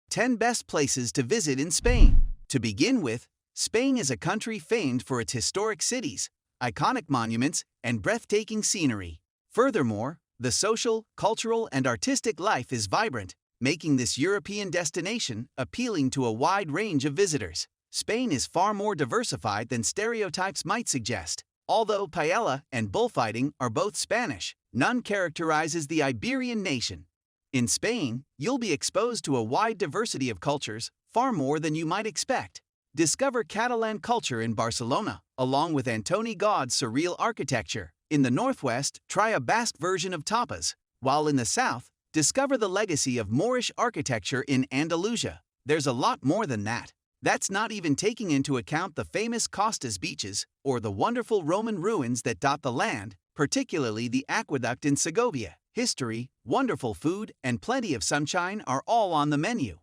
10 Best Places to Visit in Spain. To begin with, Spain is a country famed for its historic cities, iconic monuments, and breathtaking scenery. Furthermore, the social, cultural, and artistic life is vibrant, making this European destination appealing to a wide range of visitors. Spain is far more diversified than stereotypes might suggest. Although paella and bullfighting are both Spanish, none characterizes the Iberian nation. In Spain, you'll be exposed to a wide diversity of cultures, far more than you might expect. Discover Catalan culture in Barcelona, along with Antoni Gaud's surreal architecture. In the northwest, try a Basque version of tapas, while in the south, discover the legacy of Moorish architecture in Andalusia. There's a lot more than that. That's not even taking into account the famous Costas beaches or the wonderful Roman ruins that dot the land, particularly the aqueduct in Segovia. History, wonderful food, and plenty of sunshine are all on the menu.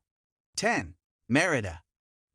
10. Merida.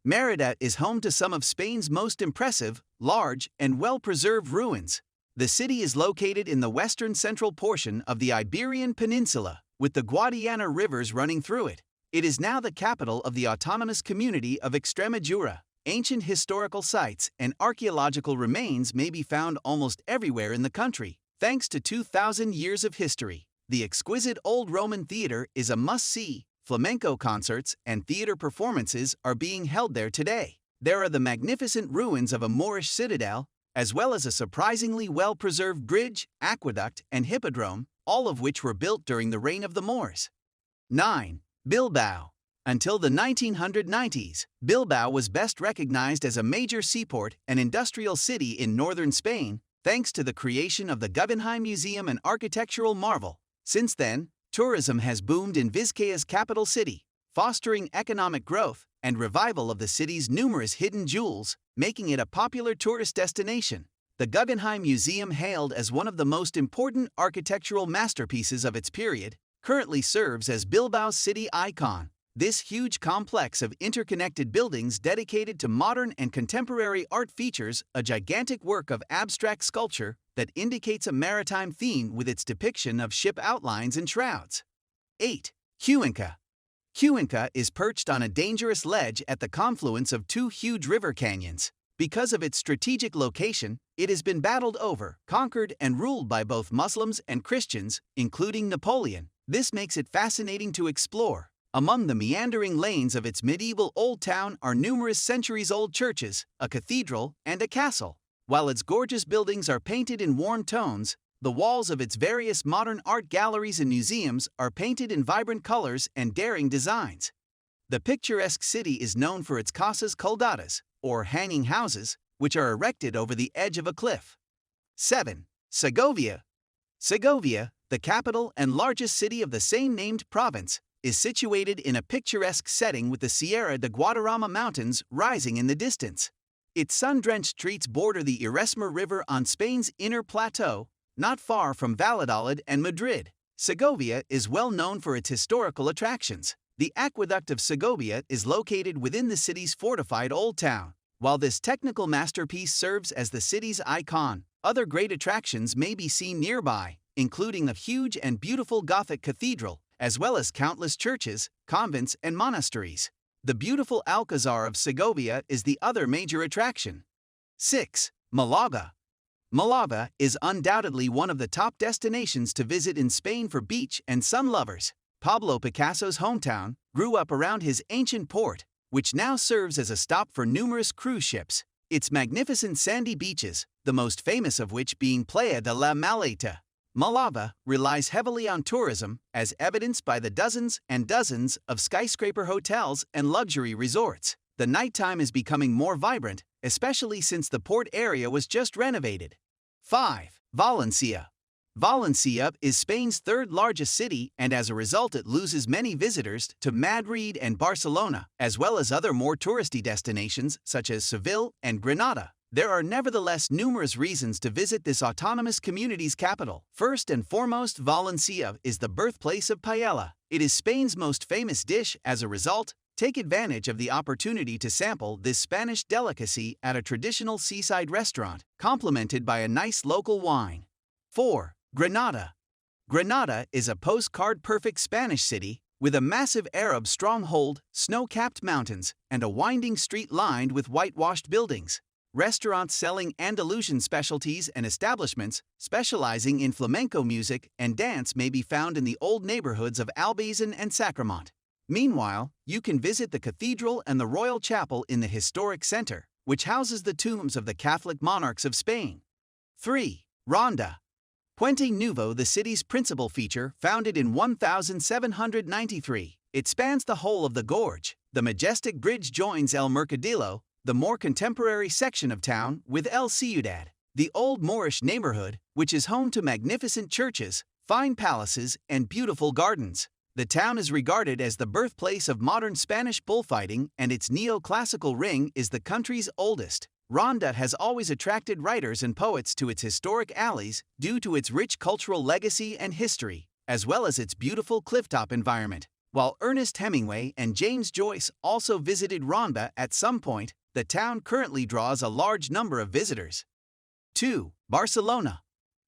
Merida is home to some of Spain's most impressive, large, and well-preserved ruins. The city is located in the western central portion of the Iberian Peninsula, with the Guadiana rivers running through it. It is now the capital of the autonomous community of Extremadura. Ancient historical sites and archaeological remains may be found almost everywhere in the country, thanks to 2,000 years of history. The exquisite old Roman theater is a must-see. Flamenco concerts and theater performances are being held there today. There are the magnificent ruins of a Moorish citadel, as well as a surprisingly well-preserved bridge, aqueduct, and hippodrome, all of which were built during the reign of the Moors. 9. Bilbao. Until the 1990s, Bilbao was best recognized as a major seaport and industrial city in northern Spain, thanks to the creation of the Guggenheim Museum, an architectural marvel. Since then, tourism has boomed in Vizcaya's capital city, fostering economic growth and revival of the city's numerous hidden jewels, making it a popular tourist destination. The Guggenheim Museum, hailed as one of the most important architectural masterpieces of its period, currently serves as Bilbao's city icon. This huge complex of interconnected buildings dedicated to modern and contemporary art features a gigantic work of abstract sculpture that indicates a maritime theme with its depiction of ship outlines and shrouds. 8. Cuenca. Cuenca is perched on a dangerous ledge at the confluence of two huge river canyons. Because of its strategic location, it has been battled over, conquered, and ruled by both Muslims and Christians, including Napoleon. This makes it fascinating to explore. Among the meandering lanes of its medieval old town are numerous centuries-old churches, a cathedral, and a castle. While its gorgeous buildings are painted in warm tones, the walls of its various modern art galleries and museums are painted in vibrant colors and daring designs. The picturesque city is known for its casas colgadas, or hanging houses, which are erected over the edge of a cliff. 7. Segovia. Segovia, the capital and largest city of the same-named province, is situated in a picturesque setting with the Sierra de Guadarrama Mountains rising in the distance. Its sun-drenched streets border the Eresma River on Spain's inner plateau, not far from Valladolid and Madrid. Segovia is well known for its historical attractions. The aqueduct of Segovia is located within the city's fortified old town. While this technical masterpiece serves as the city's icon, other great attractions may be seen nearby, including a huge and beautiful Gothic cathedral, as well as countless churches, convents, and monasteries. The beautiful Alcazar of Segovia is the other major attraction. 6. Malaga. Malaga is undoubtedly one of the top destinations to visit in Spain for beach and sun lovers. Pablo Picasso's hometown grew up around his ancient port, which now serves as a stop for numerous cruise ships. Its magnificent sandy beaches, the most famous of which being Playa de la Maleta. Malaga relies heavily on tourism, as evidenced by the dozens and dozens of skyscraper hotels and luxury resorts. The nighttime is becoming more vibrant, especially since the port area was just renovated. 5. Valencia. Valencia is Spain's third-largest city, and as a result it loses many visitors to Madrid and Barcelona, as well as other more touristy destinations such as Seville and Granada. There are nevertheless numerous reasons to visit this autonomous community's capital. First and foremost, Valencia is the birthplace of paella. It is Spain's most famous dish. As a result, take advantage of the opportunity to sample this Spanish delicacy at a traditional seaside restaurant, complemented by a nice local wine. 4. Granada. Granada is a postcard-perfect Spanish city With a massive Arab stronghold, snow-capped mountains, and a winding street lined with whitewashed buildings. Restaurants selling Andalusian specialties and establishments specializing in flamenco music and dance may be found in the old neighborhoods of Albizan and Sacramont. Meanwhile, you can visit the cathedral and the royal chapel in the historic center, which houses the tombs of the Catholic monarchs of Spain. 3. Ronda. Puente Nuevo, the city's principal feature, founded in 1793. It spans the whole of the gorge. The majestic bridge joins El Mercadillo, the more contemporary section of town, with El Ciudad, the old Moorish neighborhood, which is home to magnificent churches, fine palaces, and beautiful gardens. The town is regarded as the birthplace of modern Spanish bullfighting, and its neoclassical ring is the country's oldest. Ronda has always attracted writers and poets to its historic alleys due to its rich cultural legacy and history, as well as its beautiful clifftop environment. While Ernest Hemingway and James Joyce also visited Ronda at some point, the town currently draws a large number of visitors. 2. Barcelona.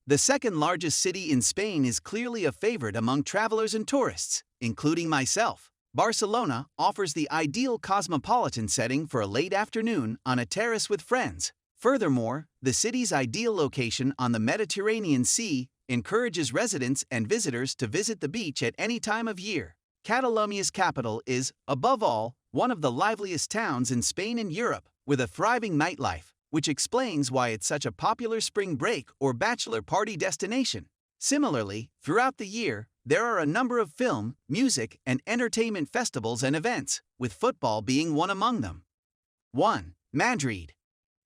The second largest city in Spain is clearly a favorite among travelers and tourists, including myself. Barcelona offers the ideal cosmopolitan setting for a late afternoon on a terrace with friends. Furthermore, the city's ideal location on the Mediterranean Sea encourages residents and visitors to visit the beach at any time of year. Catalonia's capital is, above all, one of the liveliest towns in Spain and Europe, with a thriving nightlife, which explains why it's such a popular spring break or bachelor party destination. Similarly, throughout the year, there are a number of film, music, and entertainment festivals and events, with football being one among them. 1. Madrid.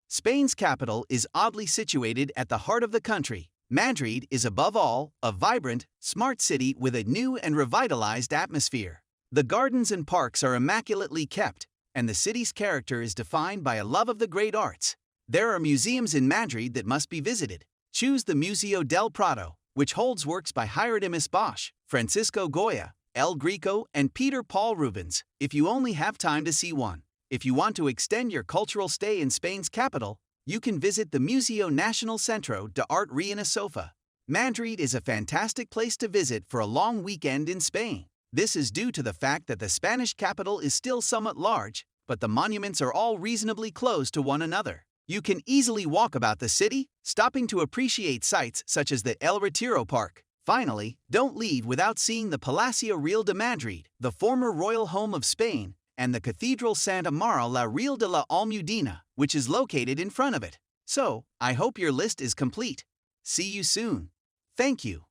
Spain's capital is oddly situated at the heart of the country. Madrid is above all a vibrant, smart city with a new and revitalized atmosphere. The gardens and parks are immaculately kept, and the city's character is defined by a love of the great arts. There are museums in Madrid that must be visited. Choose the Museo del Prado, which holds works by Hieronymus Bosch, Francisco Goya, El Greco, and Peter Paul Rubens, if you only have time to see one. If you want to extend your cultural stay in Spain's capital, you can visit the Museo Nacional Centro de Arte Reina Sofia. Madrid is a fantastic place to visit for a long weekend in Spain. This is due to the fact that the Spanish capital is still somewhat large, but the monuments are all reasonably close to one another. You can easily walk about the city, stopping to appreciate sights such as the El Retiro Park. Finally, don't leave without seeing the Palacio Real de Madrid, the former royal home of Spain, and the Cathedral Santa Mara la Real de la Almudena, which is located in front of it. So, I hope your list is complete. See you soon. Thank you.